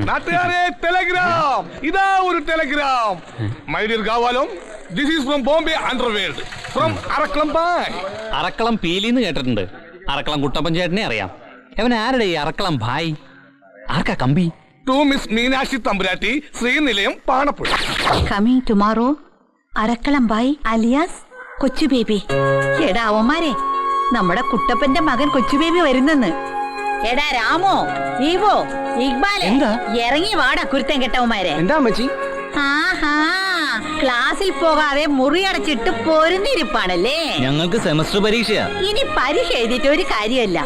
നാട്ടുകാരെ ടെലഗ്രാം, ഇതാ ഒരു ടെലഗ്രാം. മൈ ഡിയർ ഗാവാലം, this is from Bombay underworld, from Arakkalam Bhai. Arakkalam പീലിന്ന് കേട്ടിട്ടുണ്ട്. അറക്കളം കുട്ടപ്പൻ ചേട്ടനെ അറിയാം. അവൻ ആരുടെ ഈ അറക്കളം ഭായ്? ആർക്കാ കമ്പി? To miss Meenakshi Thampuratti, Sreenilayam, Panappuzha. Coming tomorrow Arakkalam Bai alias Kochu Baby. എടാ അവന്മാരെ, നമ്മുടെ കുട്ടപ്പന്റെ മകൻ കൊച്ചു ബേബി വരുന്നെന്ന്. എടാ രാമോ, ഈവോ, ഇക്ബാലെ, ഇറങ്ങി വാടാ കുരുത്തൻ കെട്ടവന്മാരെ. എന്താ അമ്മച്ചി? ആഹാ, ക്ലാസ്സിൽ പോകാതെ മുറി അടച്ചിട്ട് പോരുന്നിരിപ്പാണല്ലേ. ഞങ്ങൾക്ക് സെമസ്റ്റർ പരീക്ഷയാ. ഇനി പരീക്ഷ എഴുതിയിട്ട് ഒരു കാര്യമല്ല,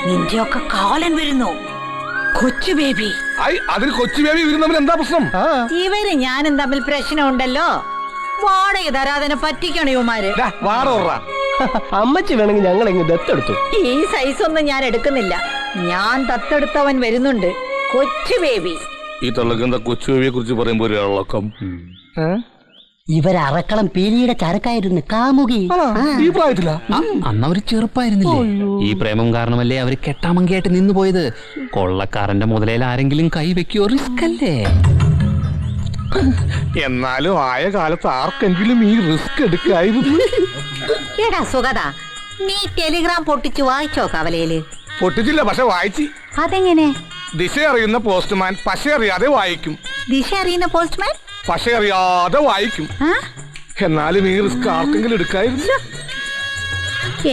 നിന്റെയൊക്കെ കാലൻ വരുന്നു. കൊച്ചു ബേബി. അതിന് കൊച്ചു ബേബി ഇവരും തമ്മിൽ എന്താ പ്രശ്നം? ഇവര് ഞാനും തമ്മിൽ പ്രശ്നമുണ്ടല്ലോ. വാടക തരാതെ പറ്റിക്കണ ഇവന്മാര്. അമ്മച്ചി വേണമെങ്കിൽ ഞങ്ങൾ എങ്ങ് ദത്തെടുത്തു. ഈ സൈസ് ഒന്നും ഞാൻ എടുക്കുന്നില്ല. ഞാൻ ദത്തെടുത്തവൻ വരുന്നുണ്ട്, കൊച്ചു ബേബി. ഈ തള്ളക്കെന്താ കൊച്ചു ബേബിയെ കുറിച്ച് പറയുമ്പോ ഒരു ഇളക്കം? ഇവരറക്കളം പീലിയുടെ ചരക്കായിരുന്നു, കാമുകി. ഈ പ്രായത്തില അന്ന് അവര് ചെറുപ്പായിരുന്നില്ലേ? ഈ പ്രേമം കാരണമല്ലേ അവര് കെട്ടാമങ്കിയായിട്ട് നിന്നു പോയത്. കൊള്ളക്കാരന്റെ മുതലയിൽ ആരെങ്കിലും കൈ വെക്കോ? റിസ്ക് അല്ലേ? എന്നാലും ആയ കാലത്ത് ആർക്കെങ്കിലും ഈ റിസ്ക് എടുക്കായിരുന്നു. എടാ സുഗത, നീ ടെലിഗ്രാം പൊട്ടിച്ചു വായിച്ചോ കവലയില്? പൊട്ടിച്ചില്ല, പക്ഷെ വായിച്ചു. അതെങ്ങനെ? ദിശ അറിയുന്ന പോസ്റ്റ്മാൻ പശ അറിയാതെ വായിക്കും. ദിശ അറിയുന്ന പോസ്റ്റ്മാൻ പശ അറിയാതെ വായിക്കും. എന്നാലും ഈ റിസ്ക് ആർക്കെങ്കിലും എടുക്കായിരുന്നു.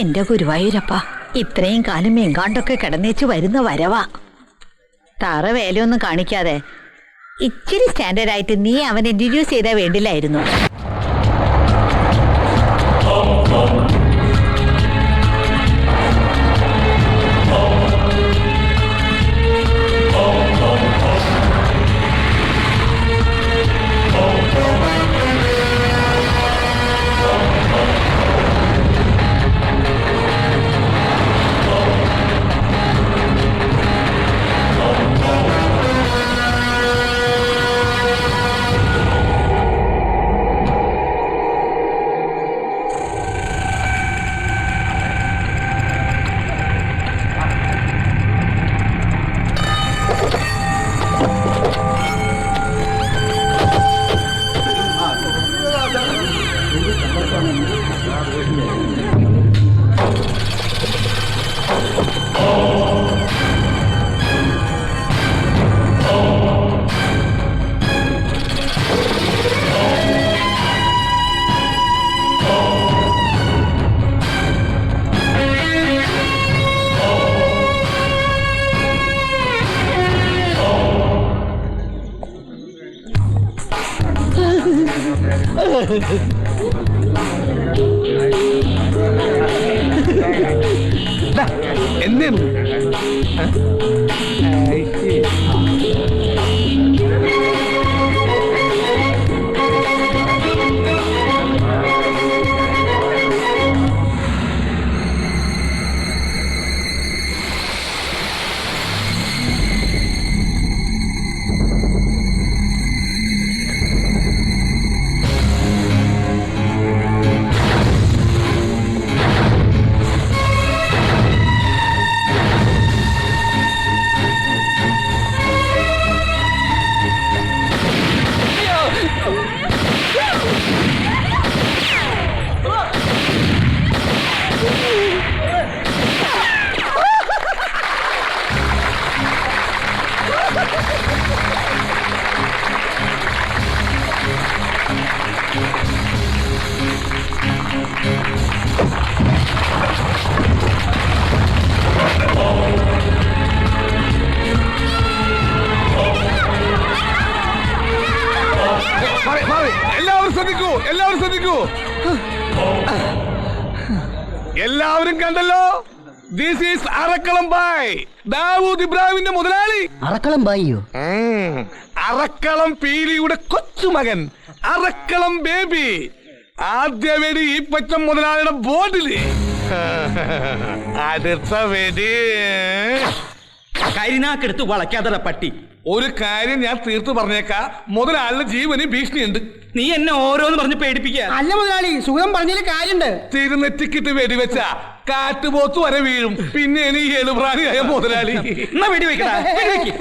എന്റെ ഗുരുവായൂരപ്പ, ഇത്രയും കാലം എങ്കാണ്ടൊക്കെ കിടന്നേച്ച് വരുന്ന വരവാ. തറ വേലയൊന്നും കാണിക്കാതെ ഇച്ചിരി സ്റ്റാൻഡേർഡ് ആയിട്ട് നീ അവനെ ഇൻട്രൊഡ്യൂസ് ചെയ്താൽ വേണ്ടില്ലായിരുന്നു. എന്നെയാണ് എല്ലാവരും കണ്ടല്ലോ. ദിസ് ഈസ് അറക്കളം ബായ്, ദാവൂദ് ഇബ്രാഹിമിന്റെ മുതലാളി. അറക്കളം ബായിയോ? അറക്കളം പീലിയുടെ കൊച്ചുമകൻ അറക്കളം ബേബി. ആദ്യ വെടി ഈ പച്ചം മുതലാളിയുടെ ബോർഡില്, അടുത്ത വെടി കരിനാക്കെടുത്ത് വളയ്ക്കാതെ പട്ടി. ഒരു കാര്യം ഞാൻ തീർത്തു പറഞ്ഞേക്കാ, മുതലാളിന് ജീവന് ഭീഷണിയുണ്ട്. നീ എന്നെ ഓരോന്ന് പറഞ്ഞ് പേടിപ്പിക്കുക. അല്ല മുതലാളി, സുഖം പറഞ്ഞതിൽ കാര്യണ്ട്. തിരുനെറ്റിക്കിട്ട് വെടിവെച്ച കാറ്റുപോത്ത് വരെ വീഴും. പിന്നെ നീ എളുപ്രാണിയായ മുതലാളി. എന്നാ വെടിവെക്കടാ,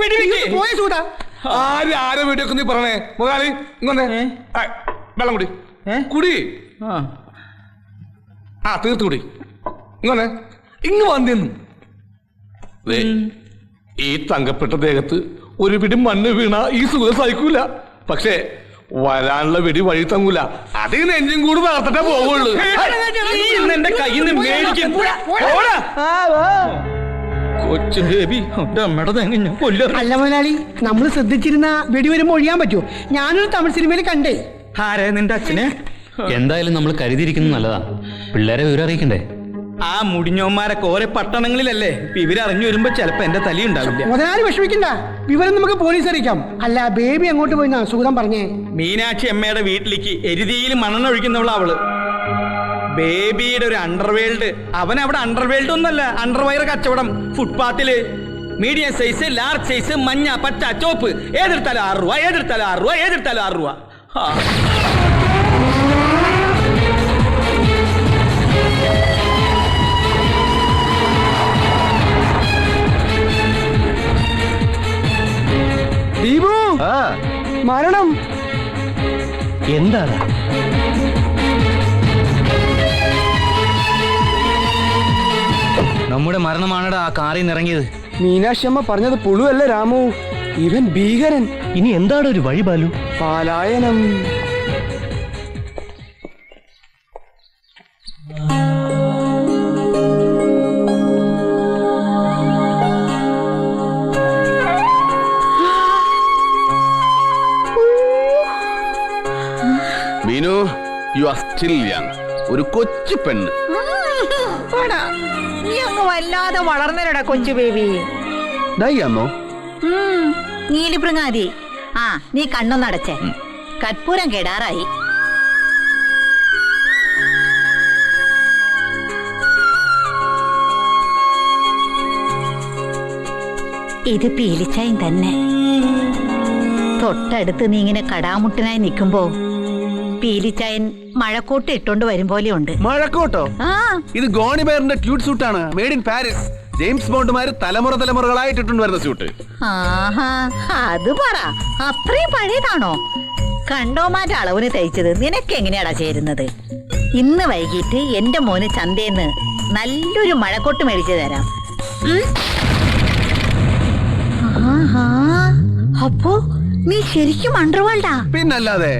വെടിവെക്ക്. പോയ സൂടാ. ആരെ വെടിവെക്കും നീ പറഞ്ഞേ? മുതലാളി ഇങ്ങനെ വെള്ളം കുടി, കുടി. തീർത്ത് കുടി. ഇങ്ങനെ ഇങ്ങ് വന്നു. ഈ തങ്കപ്പെട്ട ദേഹത്ത് ഒരു പിടി മണ്ണ് വീണ ഈ സുഖം സഹിക്കൂല. പക്ഷേ വരാനുള്ള വെടി വഴി തങ്ങൂല. അത് നെഞ്ചും കൂടി തകർത്തിട്ടേ പോവുള്ളൂ. എന്റെ കയ്യിൽ നിന്ന് മേടിക്കും. കൊച്ചു ബേബി, അമ്മയുടെ തേങ്ങ ഞാൻ കൊല്ലും. അല്ല മുതലാളി, നമ്മൾ ശ്രദ്ധിച്ചിരുന്ന വെടി വരുമ്പോ ഒഴിയാൻ പറ്റുമോ? ഞാനൊരു തമിഴ് സിനിമയിൽ കണ്ടേ. ആരെ നിന്റെ അച്ഛനെ? എന്തായാലും നമ്മൾ കരുതിയിരിക്കുന്നത് നല്ലതാ. പിള്ളേരെ വിവരം അറിയിക്കണ്ടേ? ആ മുടിഞ്ഞോന്മാരൊക്കെ ഓരോ പട്ടണങ്ങളിലല്ലേ. ഇവരറിഞ്ഞു വരുമ്പോ ചിലപ്പോ എന്റെ തലി ഉണ്ടാവില്ല. മുതലാളി വിഷമിക്കണ്ട, വിവരം നമുക്ക് പോലീസ് അറിയിക്കാം. അല്ല ബേബി അങ്ങോട്ട് പോയിന്നാ സുഗതം പറഞ്ഞേ? മീനാക്ഷി അമ്മയുടെ വീട്ടിലേക്ക് എരുതിയിൽ മണ്ണെണ്ണ ഒഴിക്കുന്നവള അവള്. ബേബിയുടെ ഒരു അണ്ടർവേൾഡ്. അവൻ അവിടെ അണ്ടർവേൾഡ് ഒന്നല്ല, അണ്ടർവയർ കച്ചവടം ഫുട്പാത്തില്. മീഡിയം സൈസ്, ലാർജ് സൈസ്, മഞ്ഞ, പച്ച, ചോപ്പ്. ഏതെടുത്താലും 6 രൂപ, ഏതെടുത്താലും 6 രൂപ, ഏതെടുത്താലും 6 രൂപ. ദീപു, മരണം എന്താണ്? നമ്മുടെ മരണമാണടാ ആ കാറിൽ നിന്ന് ഇറങ്ങിയത്. മീനാക്ഷി അമ്മ പറഞ്ഞത് പുളുവല്ല രാമു, ഇവൻ ഭീകരൻ. ഇനി എന്താണ് ഒരു വഴി ബാലു? പാലായനം. Meenu, you are still young. ഒരു കൊച്ചു പെണ്ണ്. നീ അങ്ങ് വല്ലാതെ വളർന്നരടാ കൊച്ചു ബേബി. ദയ്യാന്നോ? നീലിപ്രങ്ങാതി. നീ കണ്ണൊന്നടച്ചേ. കർപ്പൂരം കെടാറായി. ഇത് പീലിച്ചായും തന്നെ. തൊട്ടടുത്ത് നീ ഇങ്ങനെ കടാമുട്ടനായി നിൽക്കുമ്പോ പീലിച്ചായൻ മഴക്കോട്ട് ഇട്ടോണ്ട് വരും പോലെയുണ്ട്. മഴക്കോട്ടോ? ഇത് ഗോണിബെയറിന്റെ ട്യൂട്ട് സൂട്ടാണ്, മെയ്ഡ് ഇൻ പാരീസ്. ജെയിംസ് ബോണ്ടുമാര് തലമുറകളായിട്ടിട്ടുണ്ട് വരുന്ന സ്യൂട്ട്. അത് പറ, അത്രയും പഴയതാണോ? കണ്ടോമാന്റെ അളവിന് തയ്ച്ചത് നിനക്ക് എങ്ങനെയാടാ ചേരുന്നത്? ഇന്ന് വൈകിട്ട് എന്റെ മോന് ചന്തേന്ന് നല്ലൊരു മഴക്കോട്ട് മേടിച്ചു തരാം. അപ്പോ നീ ശരിക്കും അണ്ടർവേൾഡാ? പിന്നല്ലാതെ.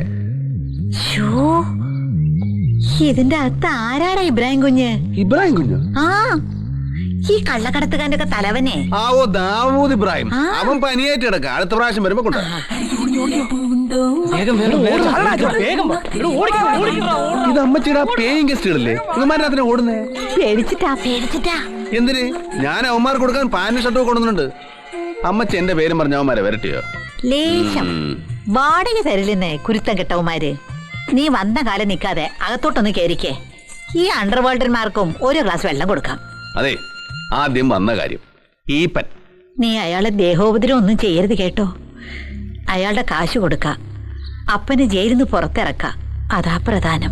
ഇതിന്റെ അകത്ത് ആരാടാ ഇബ്രാഹിം കുഞ്ഞ്? ഇബ്രാഹിം കുഞ്ഞ്? ഈ കള്ളക്കടത്തുകാരന്റെ ഒക്കെ തലവനെ. ഓ, ദാവൂദ് ഇബ്രാഹിം. അവൻ പനിയായിട്ട് കിടക്ക. അടുത്ത പ്രാവശ്യം വരുമ്പോ കൊണ്ടു. ഇത് അമ്മച്ചിടാ പേയിങ് ഗസ്റ്റുകളല്ലേ? ഇവന്മാരതിനെ ഓടുന്നേ? പേടിച്ചിട്ടാ. എന്തിന്? ഞാൻ അവന്മാർ കൊടുക്കാൻ പാന്റ് ഷർട്ടും കൊണ്ടുവന്നിട്ടുണ്ട്. അമ്മച്ചി എന്റെ പേരും പറഞ്ഞ അവന്മാരെ വരട്ടിയോ? ലേശം വാടക തരില്ലെന്നേ കുരുത്തം കെട്ടവന്മാര്. നീ വന്ന കാലം നിൽക്കാതെ അകത്തോട്ടൊന്ന് കയറിക്കേ. ഈ അണ്ടർവേൾഡന്മാർക്കും ഒരു ഗ്ലാസ് വെള്ളം കൊടുക്കാം. അതെ, ആദ്യം വന്ന കാര്യം ഈപ്പൻ. നീ അയാളെ ദേഹോപദ്രവം ഒന്നും ചെയ്യരുത് കേട്ടോ. അയാളുടെ കാശ് കൊടുക്ക, അപ്പന് ജയിലിൽ നിന്ന് പുറത്തിറക്ക. അതാ പ്രധാനം.